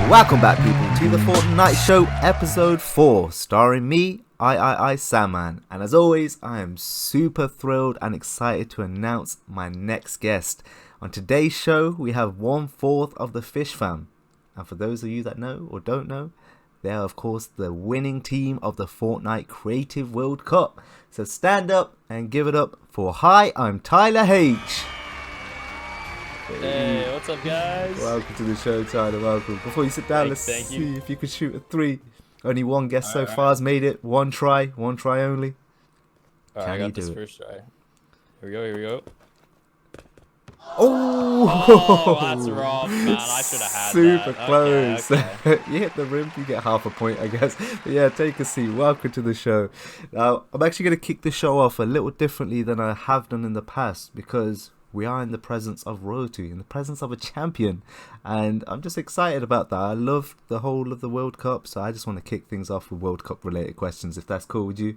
Welcome back, people, to the Fortnite Show, episode 4, starring me, iiiSAndman. And as always, I am super thrilled and excited to announce my next guest. On today's show, we have 1/4 of the Fish fam. And for those of you that know or don't know, they are, of course, the winning team of the Fortnite Creative World Cup. So stand up and give it up for Hi, I'm Tyler H. Hey, what's up, guys? Welcome to the show, Tyler. Welcome. Before you sit down, let's see if you could shoot a 3. Only one guest so far has made it. One try only. Alright, I got this first try. Here we go. Oh, that's rough, man. I should have had super that. close. Okay. You hit the rim, you get half a point, I guess. But yeah, take a seat. Welcome to the show. Now, I'm actually going to kick the show off a little differently than I have done in the past because we are in the presence of royalty, in the presence of a champion, and I'm just excited about that. I love the whole of the World Cup, so I just want to kick things off with World Cup related questions, if that's cool with you.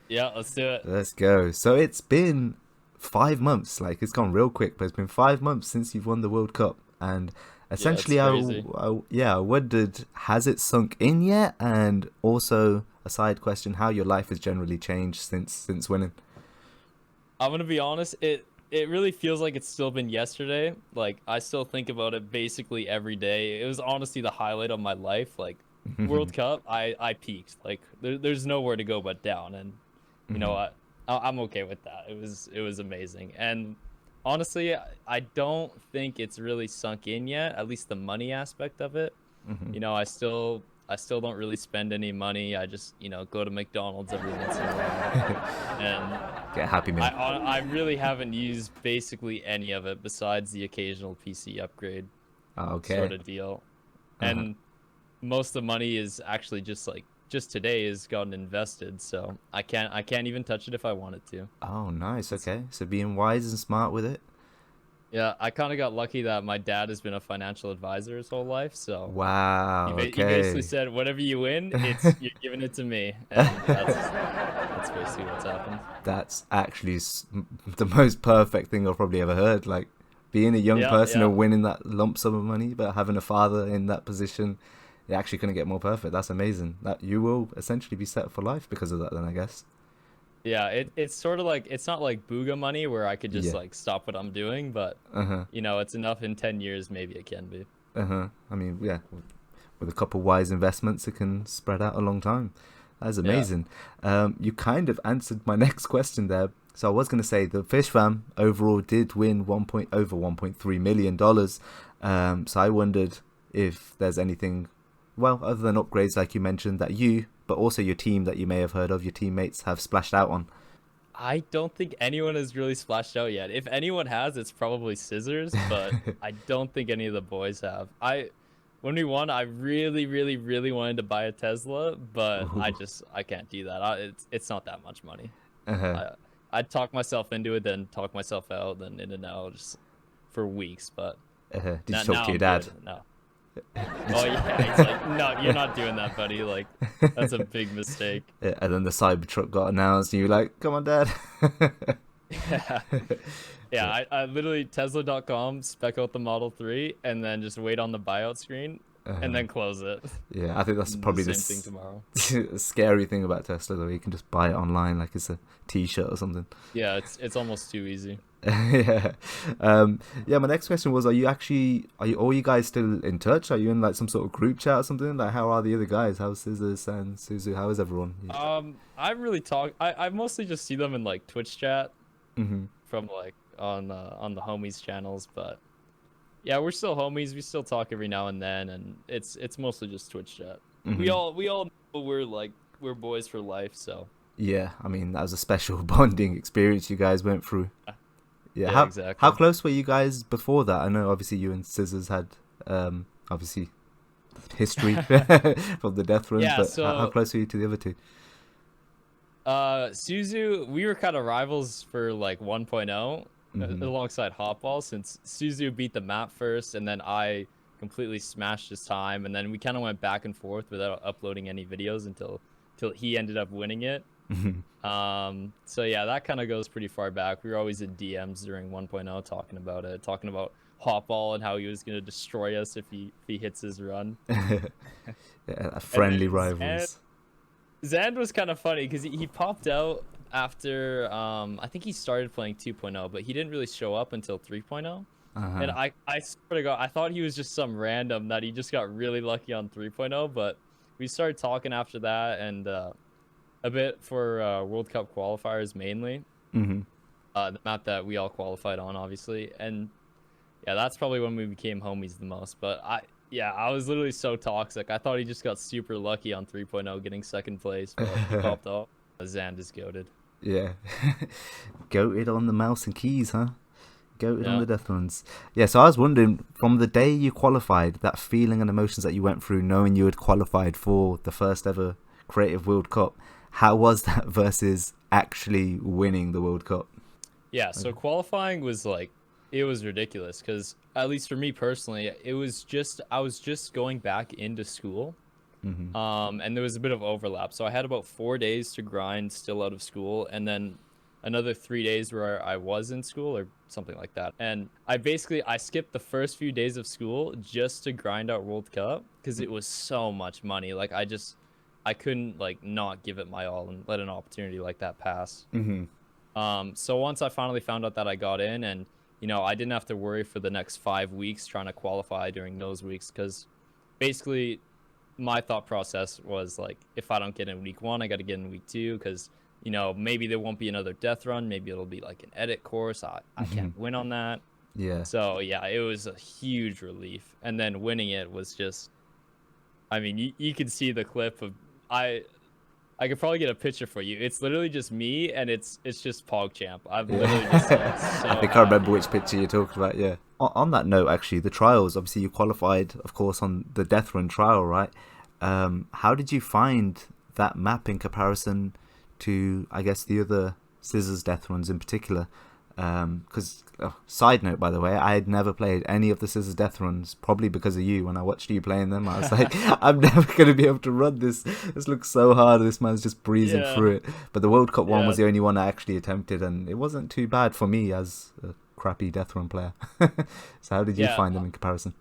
Yeah, let's do it. Let's go. So it's been 5 months, like it's gone real quick, but it's been 5 months since you've won the World Cup, and essentially I wondered, has it sunk in yet? And also a side question, how your life has generally changed since winning. I'm gonna be honest, it really feels like it's still been yesterday. Like, I still think about it basically every day. It was honestly the highlight of my life. Like, World Cup, I peaked. Like, there's nowhere to go but down, and you know what? I'm okay with that. It was amazing. And honestly, I don't think it's really sunk in yet, at least the money aspect of it. You know, I still don't really spend any money. I just, you know, go to McDonald's every once in a while and get a Happy Meal. I really haven't used basically any of it besides the occasional PC upgrade sort of deal. And most of the money is actually just today has gotten invested, so I can't even touch it if I wanted to. Oh, nice. Okay, so being wise and smart with it. Yeah, I kind of got lucky that my dad has been a financial advisor his whole life, so wow. he basically said, whatever you win, you're giving it to me, and that's basically what's happened. That's actually the most perfect thing I've probably ever heard. Like, being a young person and winning that lump sum of money, but having a father in that position, it actually couldn't get more perfect. That's amazing. That you will essentially be set for life because of that, then, I guess. Yeah, it's sort of like, it's not like booga money where I could just like stop what I'm doing, but you know, it's enough in 10 years maybe it can be. I mean, yeah, with a couple wise investments, it can spread out a long time. That's amazing. You kind of answered my next question there. So I was going to say the Fish fam overall did win over $1.3 million. So I wondered if there's anything, well, other than upgrades like you mentioned, that you, but also your team that you may have heard of, your teammates have splashed out on. I don't think anyone has really splashed out yet. If anyone has, it's probably Scissors, but I don't think any of the boys have. When we won, I really, really, really wanted to buy a Tesla, but I can't do that. It's not that much money. I'd talk myself into it, then talk myself out, then in and out just for weeks, but did you talk to your dad? No. Oh yeah, he's like, no, you're not doing that, buddy. Like, that's a big mistake. Yeah, and then the Cybertruck got announced, and you're like, come on, Dad. Yeah, I literally Tesla.com, spec out the Model 3, and then just wait on the buyout screen, and then close it. Yeah, I think that's probably the same thing tomorrow. Scary thing about Tesla, though. You can just buy it online like it's a T-shirt or something. Yeah, it's almost too easy. Yeah. My next question was, are you all you guys still in touch? Are you in like some sort of group chat or something? Like, how are the other guys? How's Scissors and Suzu? How is everyone? I really talk. I mostly just see them in like Twitch chat from like on the homies channels, but yeah, we're still homies. We still talk every now and then, and it's mostly just Twitch chat. We all know we're boys for life, so yeah. I mean, that was a special bonding experience you guys went through. Yeah, exactly. How close were you guys before that? I know obviously you and Scissors had obviously history from the deathruns, but so, how close were you to the other two? Suzu, we were kind of rivals for like 1.0 alongside Hotball, since Suzu beat the map first, and then I completely smashed his time, and then we kind of went back and forth without uploading any videos until he ended up winning it. So yeah, that kind of goes pretty far back. We were always in DMs during 1.0 talking about pop ball and how he was gonna destroy us if he hits his run. Yeah, And friendly then rivals. Zand was kind of funny because he popped out after I think he started playing 2.0, but he didn't really show up until 3.0. And Uh-huh. I swear to God, I thought he was just some random that he just got really lucky on 3.0, but we started talking after that and a bit for World Cup qualifiers mainly. Mm-hmm. The map that we all qualified on, obviously. And yeah, that's probably when we became homies the most. But I was literally so toxic. I thought he just got super lucky on 3.0 getting second place, but he popped off. Zand is goated. Yeah. Goated on the mouse and keys, huh? Goated on Yeah. the deathruns. Yeah, so I was wondering, from the day you qualified, that feeling and emotions that you went through knowing you had qualified for the first ever Creative World Cup, how was that versus actually winning the World Cup? Yeah, so qualifying was like it was ridiculous because at least for me personally, I was just going back into school. Mm-hmm. And there was a bit of overlap. So I had about 4 days to grind still out of school, and then another 3 days where I was in school or something like that. And I skipped the first few days of school just to grind out World Cup because it was so much money. Like I couldn't like not give it my all and let an opportunity like that pass. Mm-hmm. So once I finally found out that I got in, and I didn't have to worry for the next 5 weeks trying to qualify during those weeks because basically my thought process was like, if I don't get in week 1, I got to get in week 2 because maybe there won't be another death run. Maybe it'll be like an edit course. I can't win on that. Yeah. So yeah, it was a huge relief. And then winning it was just, I mean, you can see the clip of I could probably get a picture for you. It's literally just me, and it's just PogChamp. I'm literally just like so I think I happy. remember which picture you're talking about, yeah. On that note, actually, the trials, obviously you qualified, of course, on the Death Run trial, right? How did you find that map in comparison to, I guess, the other Scissors Death Runs in particular? Because, side note, by the way, I had never played any of the Scissors Death Runs, probably because of you. When I watched you playing them, I was like, I'm never going to be able to run this. This looks so hard. This man's just breezing Yeah, through it. But the World Cup one yeah, was the only one I actually attempted, and it wasn't too bad for me as a crappy Death Run player. So how did you yeah. find them in comparison?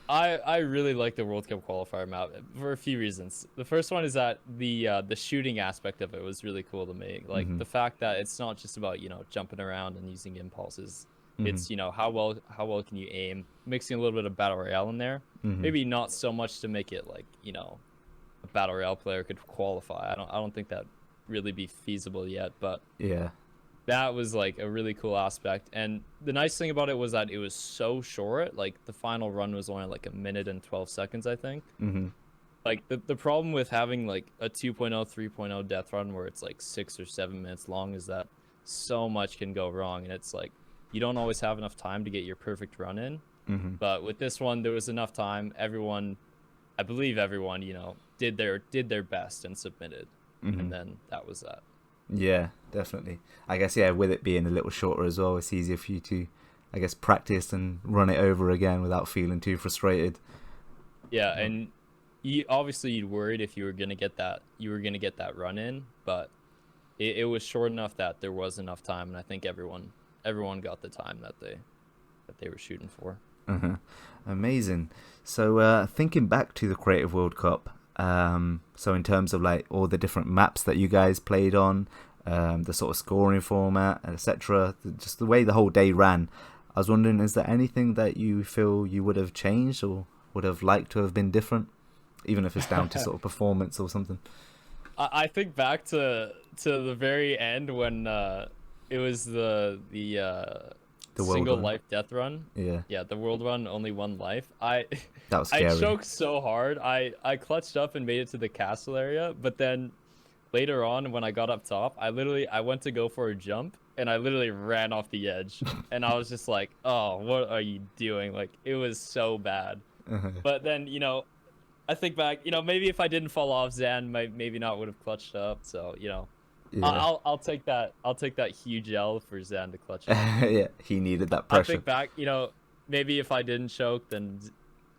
I really like the World Cup qualifier map for a few reasons. The first one is that the shooting aspect of it was really cool to me. Like Mm-hmm. the fact that it's not just about jumping around and using impulses. Mm-hmm. It's how well can you aim, mixing a little bit of battle royale in there. Mm-hmm. Maybe not so much to make it like a battle royale player could qualify. I don't think that really be feasible yet, but Yeah. that was like a really cool aspect. And the nice thing about it was that it was so short. Like the final run was only like 1 minute and 12 seconds, I think. Mm-hmm. Like the problem with having like a 2.0 3.0 death run where it's like 6 or 7 minutes long is that so much can go wrong, and it's like you don't always have enough time to get your perfect run in. Mm-hmm. But with this one there was enough time. I believe everyone did their best and submitted. Mm-hmm. And then that was that. Yeah, definitely. I guess, yeah, with it being a little shorter as well, it's easier for you to, I guess, practice and run it over again without feeling too frustrated. Yeah, and you'd worried if you were gonna get that run in, but it was short enough that there was enough time, and I think everyone got the time that they were shooting for. Uh-huh. Amazing. So, thinking back to the Creative World Cup, so in terms of like all the different maps that you guys played on, the sort of scoring format, etc., just the way the whole day ran, I was wondering, is there anything that you feel you would have changed or would have liked to have been different, even if it's down to sort of performance or something? I think back to the very end when it was the The world single run. life death run. Yeah, Yeah, the world run, only one life. I that was I scary. choked so hard. I clutched up and made it to the castle area, but then later on when I got up top, I went to go for a jump and I literally ran off the edge. And I was just like, "Oh, what are you doing?" Like it was so bad. Uh-huh. But then, I think back, maybe if I didn't fall off, Zan maybe not would have clutched up. So, Yeah. I'll take that. I'll take that huge L for Zan to clutch up. Yeah, he needed that I pressure. think back, maybe if I didn't choke, then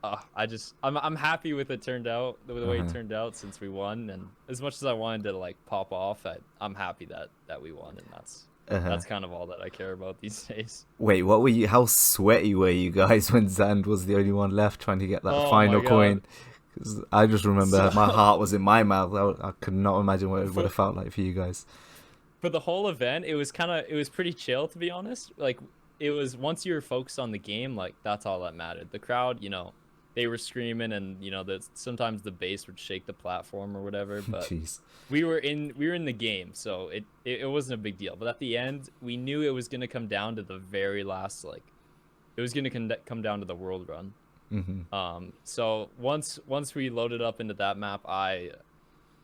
I'm happy with it turned out the way it Uh-huh. turned out since we won. And as much as I wanted to like pop off, I'm happy that we won, and That's kind of all that I care about these days. Wait, what were you? How sweaty were you guys when Zand was the only one left trying to get that Oh final my God. coin? 'Cause I just remember So, my heart was in my mouth. I could not imagine what it would for, have felt like for you guys. for the whole event, it was pretty chill, to be honest. Like, it was, once you were focused on the game, like, that's all that mattered. The crowd, they were screaming, and sometimes the bass would shake the platform or whatever, but Jeez. we were in the game, so it wasn't a big deal. But at the end, we knew it was going to come down to the very last, like, it was going to come down to the world run. So once we loaded up into that map, I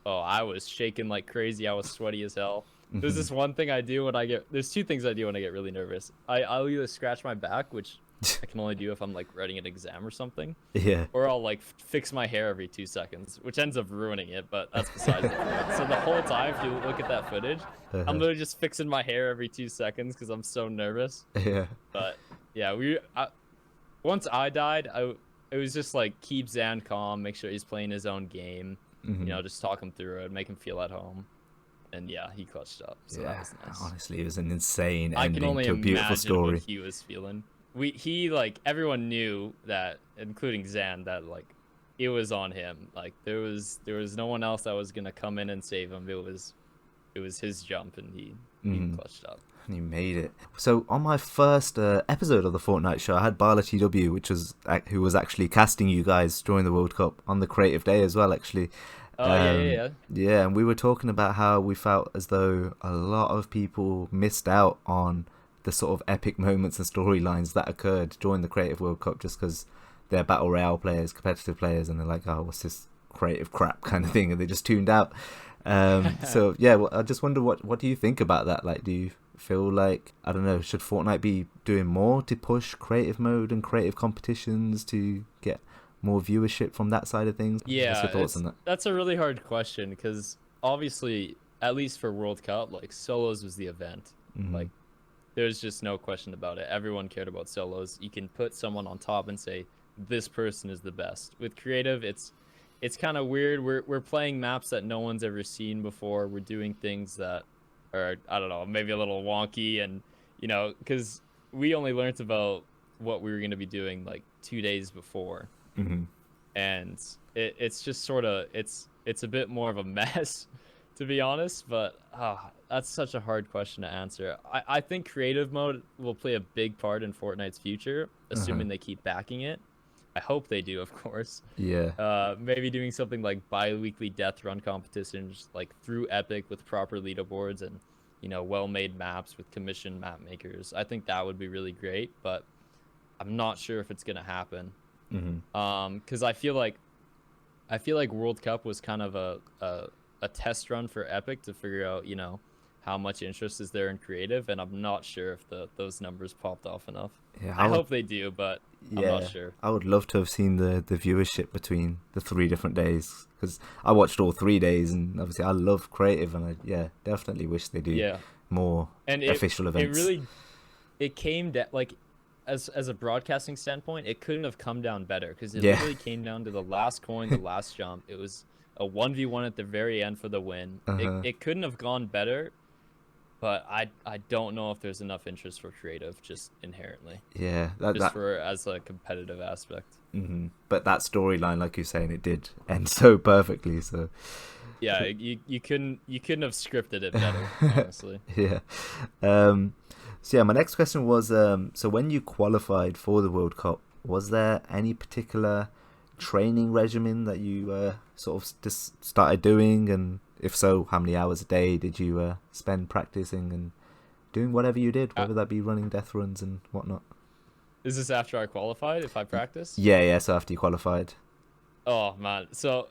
was shaking like crazy. I was sweaty as hell. There's this one thing I do when there's two things I do when I get really nervous. I'll either scratch my back, which I can only do if I'm like writing an exam or something, Yeah. or I'll like fix my hair every 2 seconds, which ends up ruining it, but that's besides the point. So the whole time, if you look at that footage, I'm literally just fixing my hair every 2 seconds because I'm so nervous. Yeah. But yeah, once I died, it was just like keep Zan calm, make sure he's playing his own game, just talk him through it, make him feel at home. And yeah, he clutched up, so that was nice. Honestly, it was an insane I can ending only to a beautiful imagine story. what he was feeling. He like, everyone knew that, including Zan, that like it was on him. Like there was no one else that was gonna come in and save him. It was his jump, and he clutched up. And he made it. So on my first episode of the Fortnite Show, I had Bala TW, who was actually casting you guys during the World Cup on the creative day as well, actually. Oh, yeah. Yeah, and we were talking about how we felt as though a lot of people missed out on the sort of epic moments and storylines that occurred during the Creative World Cup just because they're Battle Royale players, competitive players, and they're like, oh, what's this creative crap kind of thing, and they just tuned out. So, yeah, well, I just wonder, what do you think about that? Like, do you feel like, I don't know, should Fortnite be doing more to push creative mode and creative competitions to get more viewership from that side of things? Yeah, what's your thoughts on that? That's a really hard question because obviously, at least for World Cup, like solos was the event. Like there's just no question about it. Everyone cared about solos. You can put someone on top and say this person is the best. With creative, it's kind of weird. We're playing maps that no one's ever seen before. We're doing things that are, I don't know, maybe a little wonky, and because we only learned about what we were going to be doing like 2 days before. And it's just sort of it's a bit more of a mess, to be honest, but that's such a hard question to answer. I think creative mode will play a big part in Fortnite's future, assuming they keep backing it. I hope they do, of course. Yeah. Maybe doing something like bi-weekly death run competitions, like through Epic with proper leaderboards and well-made maps with commissioned map makers. I think that would be really great, but I'm not sure if it's gonna happen. Because I feel like World Cup was kind of a test run for Epic to figure out how much interest is there in creative, and I'm not sure if those numbers popped off enough. Yeah, I hope they do, but I'm not sure. I would love to have seen the viewership between the 3 different days, because I watched all 3 days, and obviously I love creative, and I definitely wish they do more official events. It came down like, as a broadcasting standpoint, it couldn't have come down better, because it literally came down to the last coin, the last jump. It was a 1v1 at the very end for the win. It couldn't have gone better, but I don't know if there's enough interest for creative just inherently. Yeah, as a competitive aspect. But that storyline, like you're saying, it did end so perfectly. So yeah, you couldn't have scripted it better, honestly. Yeah. So yeah, my next question was, so when you qualified for the World Cup, was there any particular training regimen that you sort of just started doing, and if so, how many hours a day did you spend practicing and doing whatever you did, whether that be running death runs and whatnot? Is this after I qualified, if I practiced? Yeah, so after you qualified. Oh man, so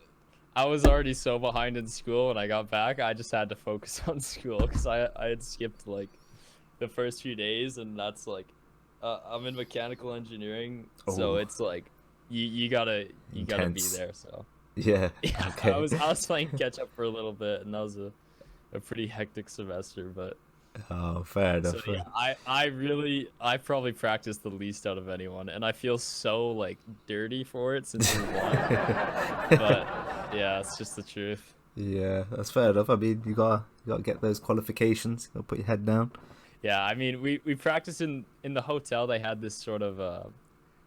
I was already so behind in school when I got back. I just had to focus on school because I had skipped like the first few days, and that's like I'm in mechanical engineering, so it's like you gotta be there. So yeah, okay. I was playing catch up for a little bit, and that was a pretty hectic semester, but fair enough. So, yeah, I probably practiced the least out of anyone, and I feel so like dirty for it since we won. But yeah, it's just the truth. Yeah, that's fair enough. I mean, you gotta get those qualifications. You gotta put your head down. Yeah, I mean, we practiced in the hotel. They had this sort of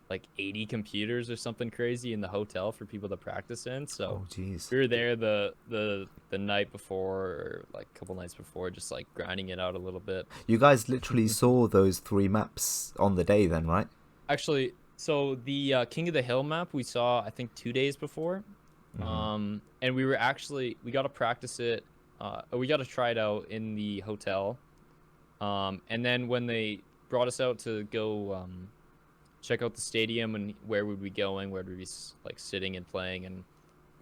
like 80 computers or something crazy in the hotel for people to practice in. So Oh, jeez. we were there the night before, or like a couple nights before, just like grinding it out a little bit. You guys literally saw those 3 maps on the day then, right? Actually, so the King of the Hill map we saw I think 2 days before, Hmm. and we got to practice it. We got to try it out in the hotel, and then when they brought us out to go check out the stadium and where would we going, where would we be like sitting and playing, and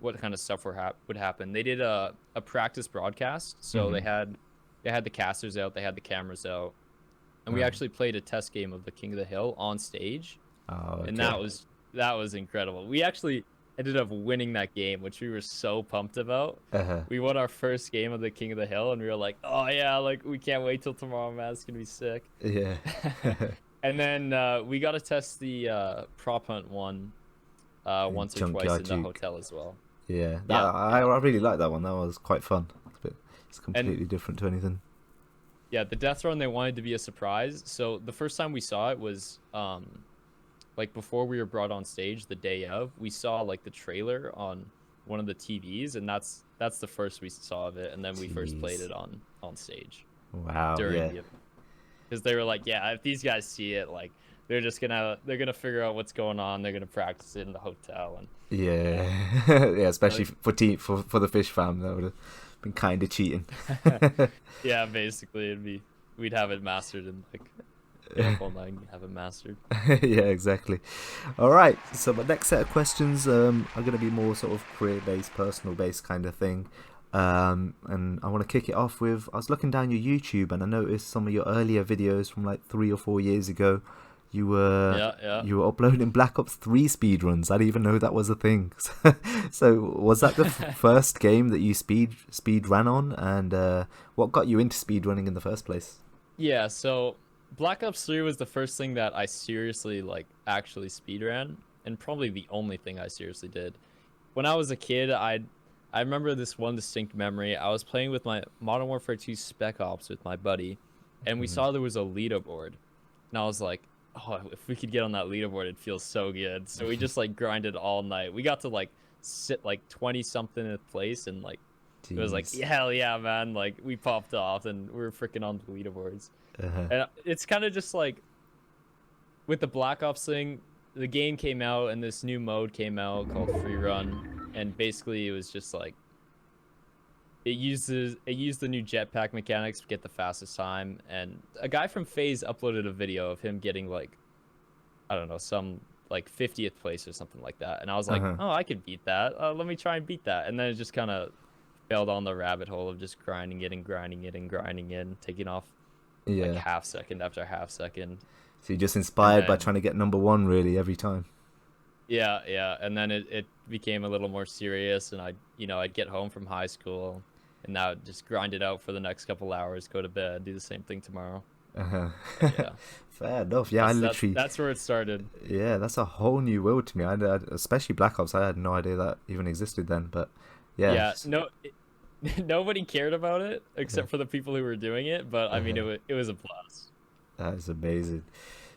what kind of stuff would happen. They did a practice broadcast, so Hmm. they had the casters out, they had the cameras out, and we Oh, actually played a test game of the King of the Hill on stage, oh, and okay. that was incredible. We actually ended up winning that game, which we were so pumped about. Uh-huh. We won our first game of the King of the Hill, and we were like, "Oh yeah, like we can't wait till tomorrow, man. It's gonna be sick." Yeah. And then we got to test the prop hunt one once or twice Junkyard in the Duke. hotel as well. Yeah, that Yeah, yeah, I really like that one. That was quite fun. It's and completely different to anything. yeah, the death run they wanted to be a surprise. So the first time we saw it was like before we were brought on stage the day of. We saw like the trailer on one of the TVs, and that's the first we saw of it. And then we first played Jeez. it on stage Wow. during Yeah. the event, because they were like, yeah, if these guys see it, like they're gonna figure out what's going on. They're gonna practice it in the hotel, and Yeah. yeah. Yeah. Especially Like, for the fish fam, that would have been kind of cheating. yeah, basically we'd have it mastered in like stay up all night and have it mastered. Yeah, exactly. All right. So my next set of questions are going to be more sort of career-based, personal-based kind of thing. And I want to kick it off with, I was looking down your YouTube and I noticed some of your earlier videos from like 3 or 4 years ago. You were Yeah, yeah. you were uploading Black Ops 3 speedruns. I didn't even know that was a thing. So was that the first game that you speed ran on? And what got you into speedrunning in the first place? Yeah, so Black Ops 3 was the first thing that I seriously like actually speedran, and probably the only thing I seriously did. When I was a kid, I remember this one distinct memory. I was playing with my Modern Warfare 2 Spec Ops with my buddy, and we Mhm. saw there was a leaderboard. And I was like, "Oh, if we could get on that leaderboard, it'd feel so good." So we just like grinded all night. We got to like sit like 20 something in place, and like it was like, Jeez. yeah, hell yeah, man. Like we popped off and we were freaking on the leaderboards. Uh-huh. And it's kind of just like with the Black Ops thing, the game came out and this new mode came out called Free Run, and basically it was just like it used the new jetpack mechanics to get the fastest time, and a guy from FaZe uploaded a video of him getting like I don't know, some like 50th place or something like that. And I was like, Uh-huh. "Oh, I could beat that. Let me try and beat that." And then it just kind of fell down the rabbit hole of just grinding it and grinding it and grinding it and taking off like Yeah. half second after half second. So you're just And inspired by then trying to get number one really every time. yeah, yeah, and then it became a little more serious, and I'd get home from high school, and now I'd just grind it out for the next couple hours, go to bed, do the same thing tomorrow. Uh-huh. But yeah, Fair enough. Yeah, I literally. that's where it started. Yeah, that's a whole new world to me. Especially Black Ops. I had no idea that even existed then. But yeah, Yeah, no, nobody cared about it yeah, except for the people who were doing it, but I mean uh-huh. it was a blast. That is amazing.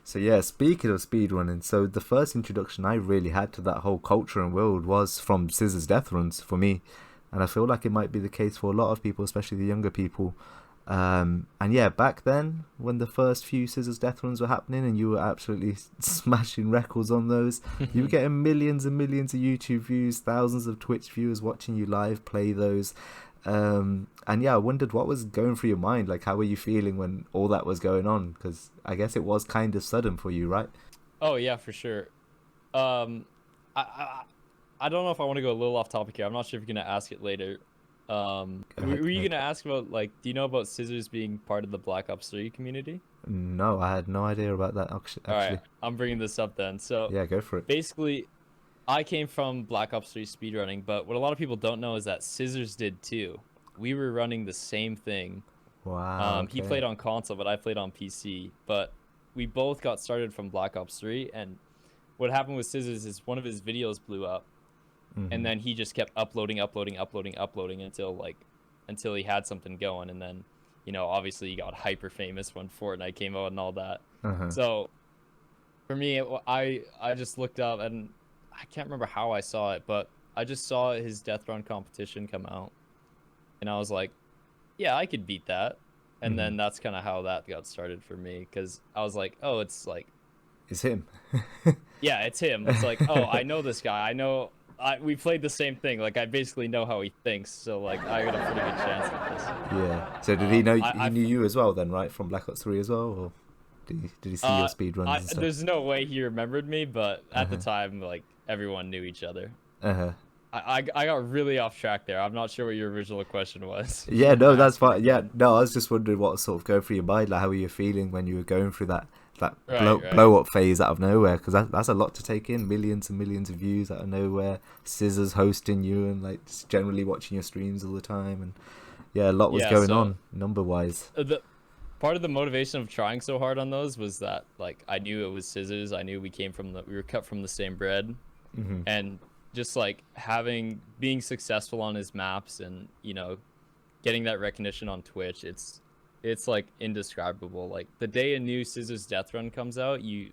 So yeah, speaking of speedrunning, so the first introduction I really had to that whole culture and world was from Scissors Death Runs for me, and I feel like it might be the case for a lot of people, especially the younger people. And yeah, back then when the first few Scissors Death Runs were happening, and you were absolutely smashing records on those, you were getting millions and millions of YouTube views, thousands of Twitch viewers watching you live play those. And yeah, I wondered what was going through your mind. Like, how were you feeling when all that was going on? Because I guess it was kind of sudden for you, right? Oh yeah, for sure. Um, I, I I don't know if I want to go a little off topic here. I'm not sure if you're gonna ask it later. Go ahead, Were go you ahead. gonna ask about like, do you know about Scissors being part of the Black Ops 3 community? No, I had no idea about that. All right, Actually, I'm bringing this up then. So yeah, go for it. basically, I came from Black Ops 3 speedrunning, but what a lot of people don't know is that Scissors did too. We were running the same thing. Wow. He Okay. played on console, but I played on PC. But we both got started from Black Ops 3, and what happened with Scissors is one of his videos blew up, and Mhm. then he just kept uploading until he had something going, and then obviously you got hyper famous when Fortnite came out and all that. Uh-huh. So for me, I just looked up and I can't remember how I saw it, but I just saw his death run competition come out, and I was like, yeah, I could beat that. And Mhm. then that's kind of how that got started for me, because I was like, oh, it's like, It's him. yeah, it's him. It's like, oh, I know this guy. I know we played the same thing. Like I basically know how he thinks, so like I got a pretty good chance at this. Yeah. So did he know he I knew you as well then, right? From Black Ops 3 as well, or did he see your speed runs and stuff? there's no way he remembered me, but at the Uh-huh. time, like everyone knew each other. Uh-huh. I got really off track there. I'm not sure what your original question was. If Yeah, you want no, to that's ask it fine. Yeah, again. no, I was just wondering what sort of going through your mind, like how were you feeling when you were going through that Right, right. blow up phase out of nowhere? Because that's a lot to take in, millions and millions of views out of nowhere, scissors hosting you and like just generally watching your streams all the time, and yeah, a lot was Yeah, going so on number wise. the part of the motivation of trying so hard on those was that like I knew it was scissors. I knew we were cut from the same bread, Hmm. and just like being successful on his maps and getting that recognition on Twitch, it's like indescribable. Like the day a new scissors death run comes out, you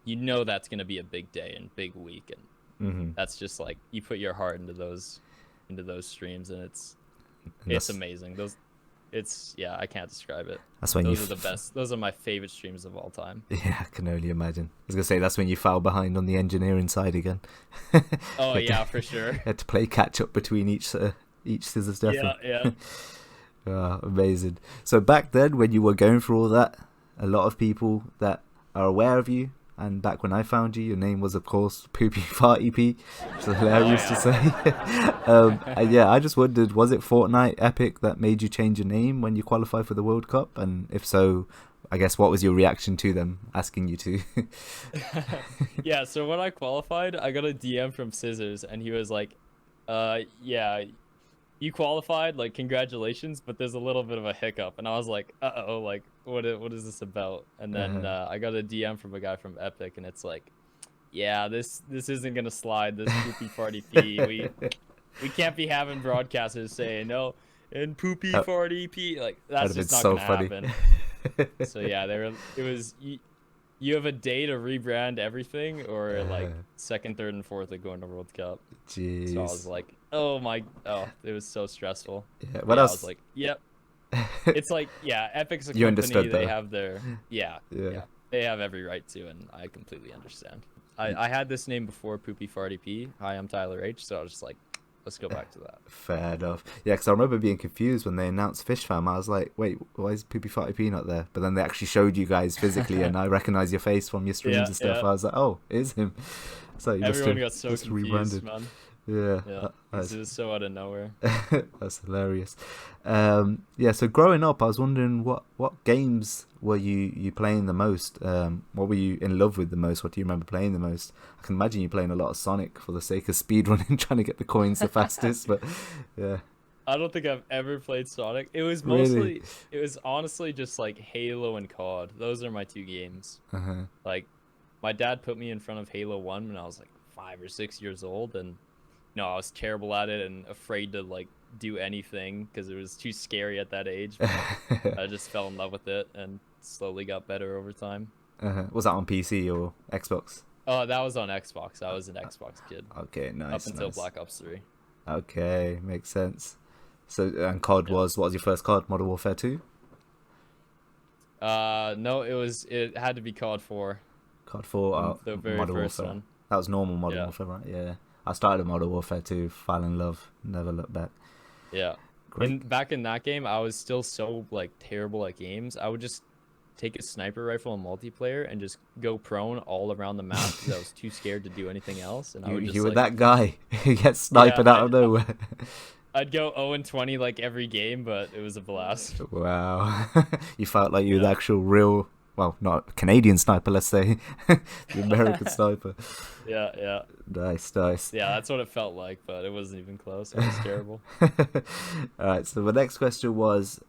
know that's gonna be a big day and big week, and Hmm. that's just like you put your heart into those streams, and it's And it's amazing. Yeah, I can't describe it. that's when Those are the best. Those are my favorite streams of all time. yeah, I can only imagine. I was gonna say that's when you fell behind on the engineering side again. Oh You yeah, for sure. had to play catch up between each scissors death Yeah, run. yeah. Ah, amazing. So back then, when you were going through all that, a lot of people that are aware of you, and back when I found you, your name was, of course, Poopy Party P, which is Oh hilarious to say. And yeah, I just wondered, was it Fortnite Epic that made you change your name when you qualified for the World Cup? And if so, I guess what was your reaction to them asking you to? Yeah, so when I qualified, I got a DM from Scissors, and he was like, yeah, you qualified, like, congratulations, but there's a little bit of a hiccup." And I was like, uh-oh, like, what is this about? And then Uh-huh. I got a DM from a guy from Epic, and it's like, yeah, this isn't gonna slide, this Poopy Party P. We can't be having broadcasters saying, no, and Poopy That Party P. Like, would that's have been just not so gonna funny. happen. So yeah, it was you have a day to rebrand everything, or like second, third, and fourth of going to World Cup. So I was Jeez. like, it was so stressful. Yeah. But What yeah, I was else? like, yep. It's like, yeah, Epic's a You company. understood They though. have their, yeah, Yeah. yeah, they have every right to, and I completely understand. I had this name before Poopy Farty P. Hi, I'm Tyler H. So I was just like, let's go back to that. Fair enough. Yeah, because I remember being confused when they announced Fish Fam. I was like, wait, why is Poopy Farty P not there? But then they actually showed you guys physically, and I recognized your face from your streams Yeah, and stuff. yeah. I was like, oh, it is him. So you must Everyone have got so just confused, rebranded. man. Yeah, Yeah, that's it was so out of nowhere. that's hilarious. Yeah, so growing up, I was wondering what games were you playing the most? What were you in love with the most? What do you remember playing the most? I can imagine you playing a lot of Sonic for the sake of speedrunning, trying to get the coins the fastest. But yeah, I don't think I've ever played Sonic. really. It was honestly just like Halo and COD. Those are my two games. Uh-huh. Like, my dad put me in front of Halo 1 when I was like 5 or 6 years old, and I was terrible at it and afraid to like do anything because it was too scary at that age. But I just fell in love with it and slowly got better over time. Uh-huh. Was that on PC or Xbox? Oh, that was on Xbox. I was an Xbox kid Okay, up nice, until nice. Black Ops 3. Okay, makes sense. So, and COD Yeah. what was your first COD? Modern Warfare 2? No, it had to be COD 4, COD 4, the very Modern first Warfare. one. That was normal Modern Yeah, Warfare, right? Yeah. I started Modern Warfare 2, fell in love, never looked back. yeah. Great. And back in that game, I was still so like terrible at games. I would just take a sniper rifle in multiplayer and just go prone all around the map because I was too scared to do anything else. And I You would just you were like, that guy who gets sniped yeah, out of nowhere. I'd go 0-20 like every game, but it was a blast. Wow. You felt like you were the Yeah, actual real, well, not Canadian sniper, let's say. The American sniper. yeah, yeah, Nice, nice. yeah. That's what it felt like, but it wasn't even close. It was terrible. Alright, so the next question was,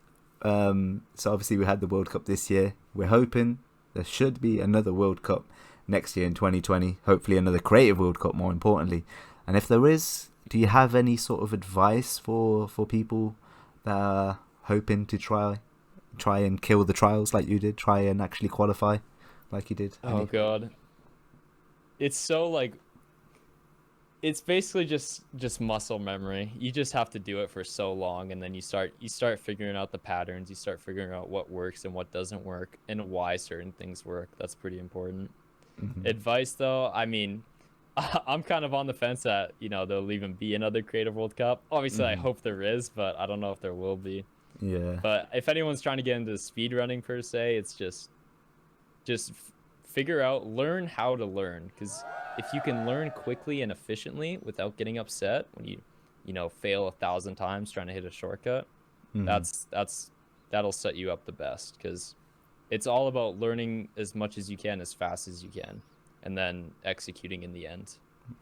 so obviously we had the World Cup this year. We're hoping there should be another World Cup next year in 2020. Hopefully another creative World Cup, more importantly. And if there is, do you have any sort of advice for people that are hoping to try Try and kill the trials like you did. Try and actually qualify like you did. Oh god. It's so like it's basically just muscle memory. You just have to do it for so long, and then you start figuring out the patterns. You start figuring out what works and what doesn't work, and why certain things work. That's pretty important. Advice though, I mean, I'm kind of on the fence that there'll even be another Creative World Cup. Obviously, I hope there is, but I don't know if there will be. Yeah. But if anyone's trying to get into speedrunning per se, it's just figure out, learn how to learn, because if you can learn quickly and efficiently without getting upset when you fail 1,000 times trying to hit a shortcut, that'll set you up the best, because it's all about learning as much as you can as fast as you can, and then executing in the end.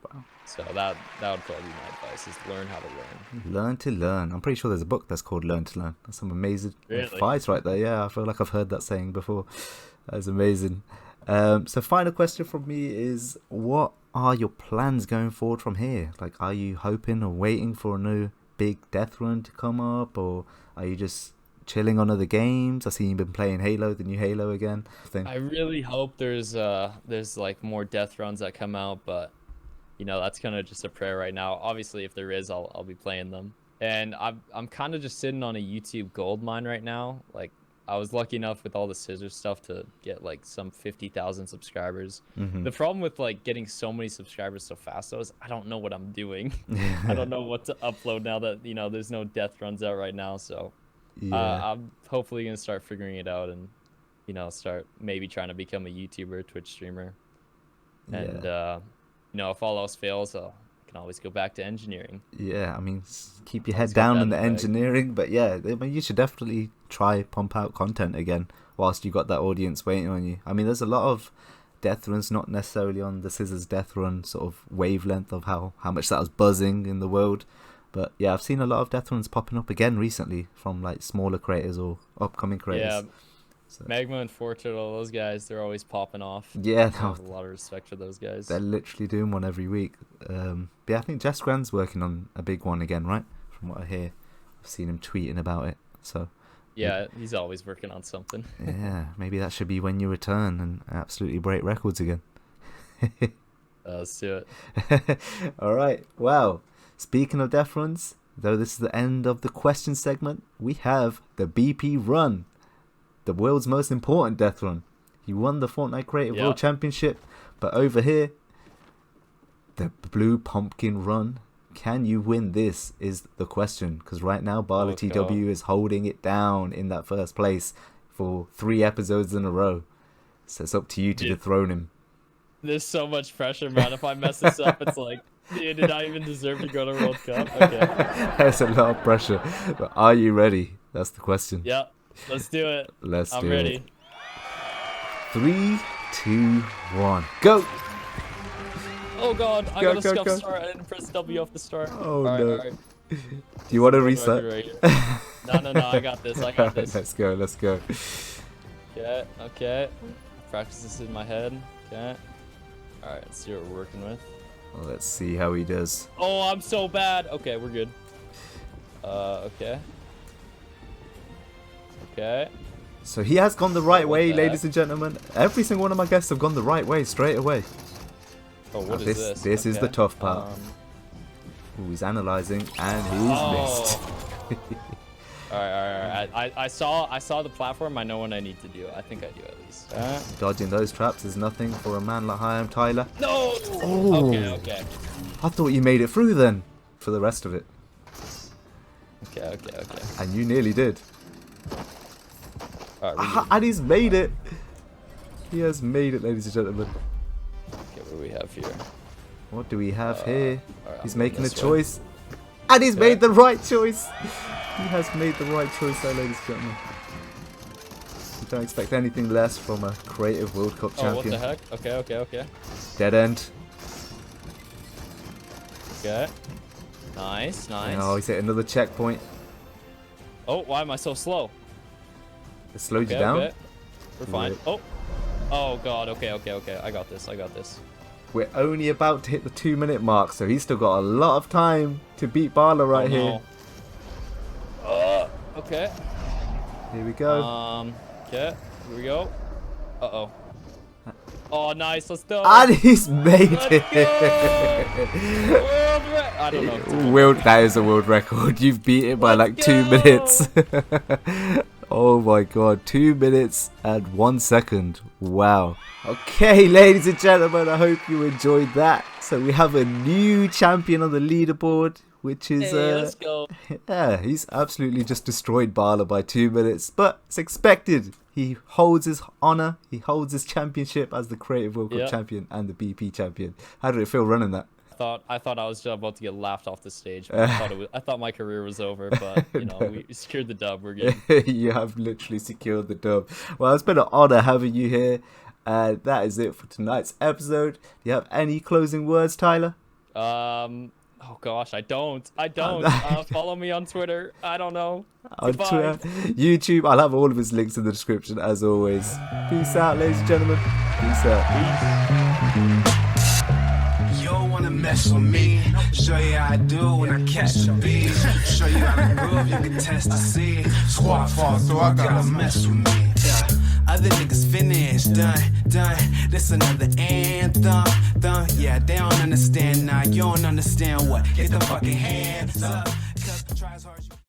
Wow. So that would probably be my advice, is learn how to learn. Learn to learn. I'm pretty sure there's a book that's called Learn to Learn. That's some amazing advice right there. Yeah, I feel like I've heard that saying before. That's amazing. So final question from me is, what are your plans going forward from here? Like, are you hoping or waiting for a new big death run to come up, or are you just chilling on other games? I see you've been playing Halo, the new Halo again. I really hope there's like more death runs that come out, but that's kind of just a prayer right now. Obviously, if there is, I'll be playing them. And I'm kind of just sitting on a YouTube gold mine right now. Like, I was lucky enough with all the scissors stuff to get like some 50,000 subscribers. The problem with like getting so many subscribers so fast though is I don't know what I'm doing. I don't know what to upload now that there's no death runs out right now. So I'm hopefully gonna start figuring it out, and start maybe trying to become a YouTuber, Twitch streamer. And if all else fails, I can always go back to engineering. Yeah, I mean, keep your head down in the engineering, but yeah, I mean, you should definitely try pump out content again whilst you got that audience waiting on you. I mean, there's a lot of death runs, not necessarily on the scissors death run sort of wavelength of how much that was buzzing in the world, but yeah, I've seen a lot of death runs popping up again recently from like smaller creators or upcoming creators. Yeah. So. Magma and Fortnite, those guys, they're always popping off. Yeah, I have a lot of respect for those guys. They're literally doing one every week. But yeah, I think Jess Grand's working on a big one again, right? From what I hear, I've seen him tweeting about it. So yeah, he's always working on something. Yeah, maybe that should be when you return and absolutely break records again. Let's do it. All right. Wow. Speaking of death runs, though this is the end of the question segment, we have the BP run. The world's most important death run. He won the Fortnite Creative World Championship, but over here, the Blue Pumpkin run. Can you win this is the question, because right now Bala TW is holding it down in that first place for 3 episodes in a row. So it's up to you to dethrone him. There's so much pressure, man. If I mess this up, it's like, dude, did I even deserve to go to World Cup? Okay. There's a lot of pressure, but are you ready? That's the question. Yeah. Let's do it. I'm ready. It. 3, 2, 1, go! Oh god, I got a scuff start. I didn't press W off the start. Oh no. Right. Do you want to reset? No, I got this. I got this. Let's go. Okay. Practice this in my head. Okay. Alright, let's see what we're working with. Well, let's see how he does. Oh, I'm so bad. Okay, we're good. Okay. Okay. So he has gone the right way, ladies and gentlemen. Every single one of my guests have gone the right way straight away. Oh, what is this? This is the tough part. Ooh, he's analysing and he's missed. Alright. I saw the platform. I know what I need to do. I think I do at least. Dodging those traps is nothing for a man like HiimTylerh. No! Oh. Okay. I thought you made it through then for the rest of it. Okay. And you nearly did. Right, and he's made it. He has made it, ladies and gentlemen. Okay, what do we have here? What do we have here? Right, he's making a choice. And he's made the right choice. He has made the right choice there, ladies and gentlemen. You don't expect anything less from a Creative World Cup champion. What the heck? Okay. Dead end. Okay. Nice. Oh, he's hit another checkpoint. Oh, why am I so slow? It slowed you down? Okay. We're fine. Oh god, okay. I got this. We're only about to hit the 2-minute mark, so he's still got a lot of time to beat Bala here. Okay. Here we go. Okay, here we go. Uh-oh. Oh, nice. Let's go. And he's made it. I don't know. That is a world record. You've beat it by like 2 go. minutes. Oh my god, 2 minutes and 1 second. Wow. Okay, ladies and gentlemen, I hope you enjoyed that. So we have a new champion on the leaderboard, which is let's go. yeah, he's absolutely just destroyed Bala by 2 minutes, but it's expected. He holds his honor, he holds his championship as the Creative World Cup champion and the BP champion. How did it feel running that? I thought I was about to get laughed off the stage. But I thought my career was over, but you know, we secured the dub. We're good. You have literally secured the dub. Well, it's been an honor having you here. That is it for tonight's episode. Do you have any closing words, Tyler? Oh gosh, I don't. Follow me on Twitter. I don't know. On Twitter, YouTube. I'll have all of his links in the description as always. Peace out, ladies and gentlemen. Peace out. You don't wanna mess with me. Show you how I do when I catch a beat. Show you how to groove, you can test to see. Squad fall, so I gotta mess with me. Yeah. Other niggas finished, done. This another anthem, yeah, they don't understand now. You don't understand what? Get the fucking hands up. 'Cause try as hard as you